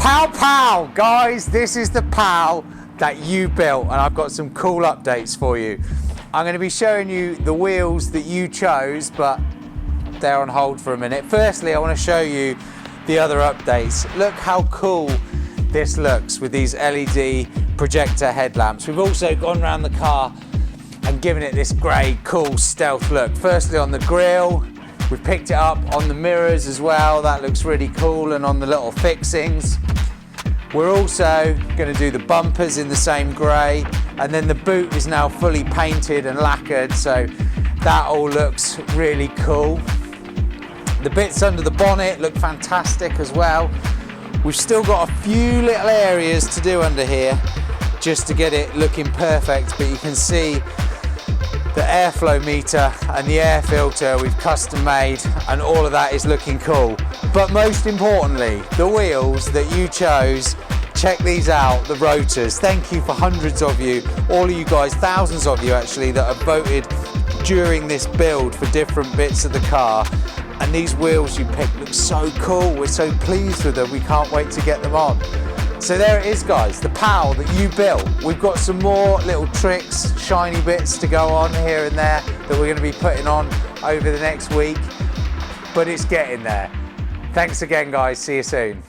Pao Pao, guys, this is the Pao that you built, and I've got some cool updates for you. I'm going to be showing you the wheels that you chose, but they're on hold for a minute. Firstly, I want to show you the other updates. Look how cool this looks with these LED projector headlamps. We've also gone around the car and given it this grey, cool stealth look. Firstly on the grille, we've picked it up on the mirrors as well. That looks really cool, and on the little fixings. We're also going to do the bumpers in the same grey, and then the boot is now fully painted and lacquered, so that all looks really cool. The bits under the bonnet look fantastic as well. We've still got a few little areas to do under here just to get it looking perfect, but you can see the airflow meter and the air filter we've custom made, and all of that is looking cool. But most importantly, the wheels that you chose, check these out, the rotors. Thank you for hundreds of you, all of you guys, thousands of you actually, that have voted during this build for different bits of the car. And these wheels you picked look so cool. We're so pleased with them. We can't wait to get them on. So there it is, guys, the Pao that you built. We've got some more little tricks, shiny bits to go on here and there that we're going to be putting on over the next week, but it's getting there. Thanks again, guys. See you soon.